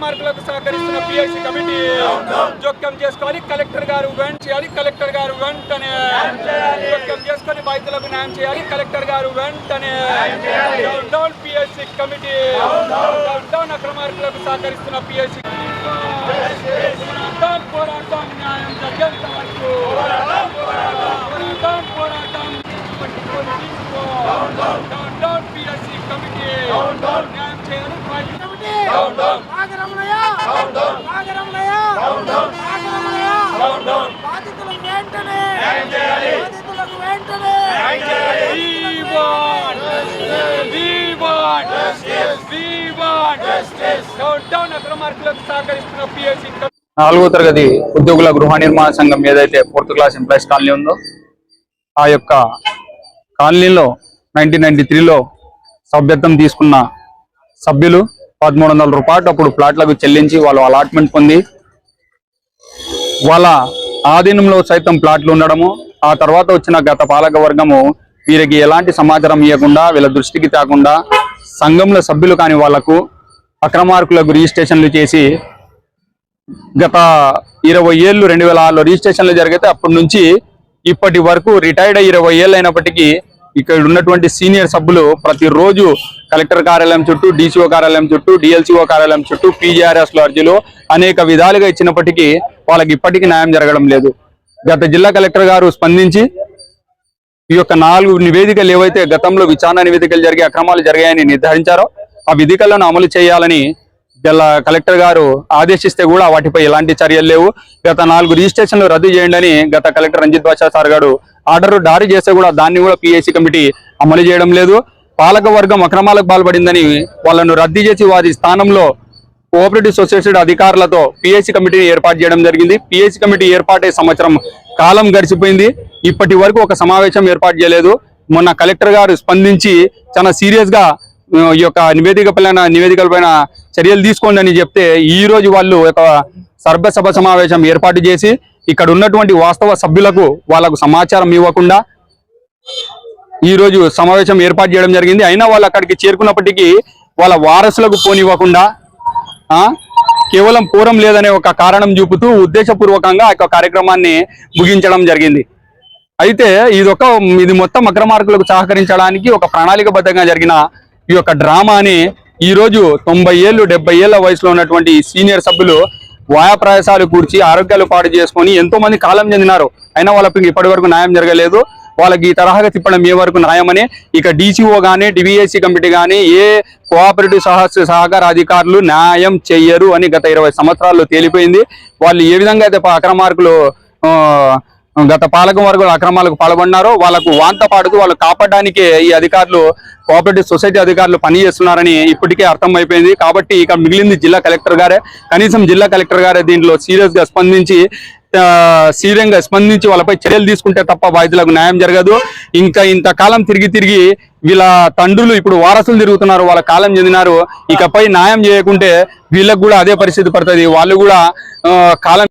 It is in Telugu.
అక్రమార్కులకు సహకరిస్తున్న పిఎస్సి కమిటీ జోక్యం చేసుకోవాలి. కలెక్టర్ గారు చేయాలి. కలెక్టర్ గారు వెంటనే జోక్యం చేసుకొని బాధితులకు న్యాయం చేయాలి. కలెక్టర్ గారు వెంటనే డౌన్ పిఎస్సి కమిటీ డౌన్ అక్రమార్కులకు సహకరిస్తున్న పిఎస్సి పోరాటం న్యాయం జరిగేంత వరకు పోరాటం డౌన్ పిఎస్సి కమిటీ న్యాయం చేయాలి. నాలుగో తరగతి ఉద్యోగుల గృహ నిర్మాణ సంఘం ఏదైతే 4th క్లాస్ ఎంప్లాయీస్ కాలనీ ఉందో ఆ యొక్క కాలనీలో 1993లో సభ్యత్వం తీసుకున్న సభ్యులు 1300 రూపాయలు అప్పుడు ప్లాట్లకు చెల్లించి వాళ్ళు అలాట్మెంట్ పొంది వాళ్ళ ఆధీనంలో సైతం ప్లాట్లు ఉండడము, ఆ తర్వాత వచ్చిన గత పాలక వర్గము వీరికి ఎలాంటి సమాచారం ఇవ్వకుండా వీళ్ళ దృష్టికి తేకుండా సంఘంలో సభ్యులు కాని వాళ్లకు అక్రమార్కులకు రిజిస్ట్రేషన్లు చేసి గత 20 ఏళ్ళు 2006లో రిజిస్ట్రేషన్లు జరిగితే అప్పటి నుంచి ఇప్పటి వరకు రిటైర్డ్ 20 ఏళ్ళు అయినప్పటికీ ఇక్కడ ఉన్నటువంటి సీనియర్ సభ్యులు ప్రతిరోజు కలెక్టర్ కార్యాలయం చుట్టూ, డీసీఓ కార్యాలయం చుట్టూ, డిఎల్సీఓ కార్యాలయం చుట్టూ పీజీఆర్ఎస్లో అర్జీలు అనేక విధాలుగా ఇచ్చినప్పటికీ వాళ్ళకి ఇప్పటికీ న్యాయం జరగడం లేదు. గత జిల్లా కలెక్టర్ గారు స్పందించి ఈ యొక్క 4 నివేదికలు ఏవైతే గతంలో విచారణ నివేదికలు జరిగి అక్రమాలు జరిగాయని నిర్ధారించారో ఆ విధికలను అమలు చేయాలని జిల్లా కలెక్టర్ గారు ఆదేశిస్తే కూడా వాటిపై ఎలాంటి చర్యలు లేవు. గత 4 రిజిస్ట్రేషన్లు రద్దు చేయండి అని గత కలెక్టర్ రంజిత్ బాషా సార్ గారు ఆర్డర్ జారీ చేస్తే కూడా దాన్ని కూడా పిఎస్సి కమిటీ అమలు చేయడం లేదు. పాలక వర్గం అక్రమాలకు పాల్పడిందని వాళ్ళను రద్దు చేసి వారి స్థానంలో కోఆపరేటివ్ సొసైటీ అధికారులతో పిఎస్సి కమిటీని ఏర్పాటు చేయడం జరిగింది. పిఎస్సి కమిటీ ఏర్పాటై సంవత్సరం కాలం గడిచిపోయింది. ఇప్పటి వరకు ఒక సమావేశం ఏర్పాటు చేయలేదు. మొన్న కలెక్టర్ గారు స్పందించి చాలా సీరియస్ గా ఈ యొక్క నివేదికలపైన చర్యలు తీసుకోండి అని చెప్తే ఈ రోజు వాళ్ళు ఒక సర్వసభ సమావేశం ఏర్పాటు చేసి ఇక్కడ ఉన్నటువంటి వాస్తవ సభ్యులకు వాళ్ళకు సమాచారం ఇవ్వకుండా ఈ రోజు సమావేశం ఏర్పాటు చేయడం జరిగింది. అయినా వాళ్ళు అక్కడికి చేరుకున్నప్పటికీ వాళ్ళ వారసులకు పోనివ్వకుండా కేవలం పూరం లేదనే ఒక కారణం చూపుతూ ఉద్దేశపూర్వకంగా ఆ కార్యక్రమాన్ని ముగించడం జరిగింది. అయితే ఇది మొత్తం అక్రమార్కులకు సహకరించడానికి ఒక ప్రణాళికబద్ధంగా జరిగిన ఈ యొక్క డ్రామాని ఈ రోజు 90 ఏళ్ళు 70 ఏళ్ల వయసులో ఉన్నటువంటి సీనియర్ సభ్యులు వాయాప్రయాసాలు కూర్చి ఆరోగ్యాలు పాడు చేసుకొని ఎంతో మంది కాలం చెందినారు. అయినా వాళ్ళకి ఇప్పటి వరకు న్యాయం జరగలేదు. వాళ్ళకి ఈ తరహాగా తిప్పడం ఏ వరకు న్యాయమని ఇక డీసీఓ కానీ డివిఎస్సి కమిటీ కానీ ఏ కోఆపరేటివ్ సహకార అధికారులు న్యాయం చెయ్యరు అని గత 20 సంవత్సరాల్లో తేలిపోయింది. వాళ్ళు ఏ విధంగా అయితే అక్రమార్కులు గత పాలక వర్గాలు అక్రమాలకు పాల్గొన్నారో వాళ్ళకు వాంత పాడుతూ వాళ్ళు కాపాడడానికే ఈ అధికారులు కోఆపరేటివ్ సొసైటీ అధికారులు పనిచేస్తున్నారని ఇప్పటికే అర్థమైపోయింది. కాబట్టి ఇక మిగిలింది జిల్లా కలెక్టర్ గారే. కనీసం జిల్లా కలెక్టర్ గారే దీంట్లో సీరియస్గా స్పందించి వాళ్ళపై చర్యలు తీసుకుంటే తప్ప బాధితులకు న్యాయం జరగదు. ఇంకా ఇంతకాలం తిరిగి వీళ్ళ తండ్రులు ఇప్పుడు వారసులు తిరుగుతున్నారు, వాళ్ళ కాలం చెందినారు. ఇకపై న్యాయం చేయకుంటే వీళ్ళకు కూడా అదే పరిస్థితి పడుతుంది. వాళ్ళు కూడా కాలం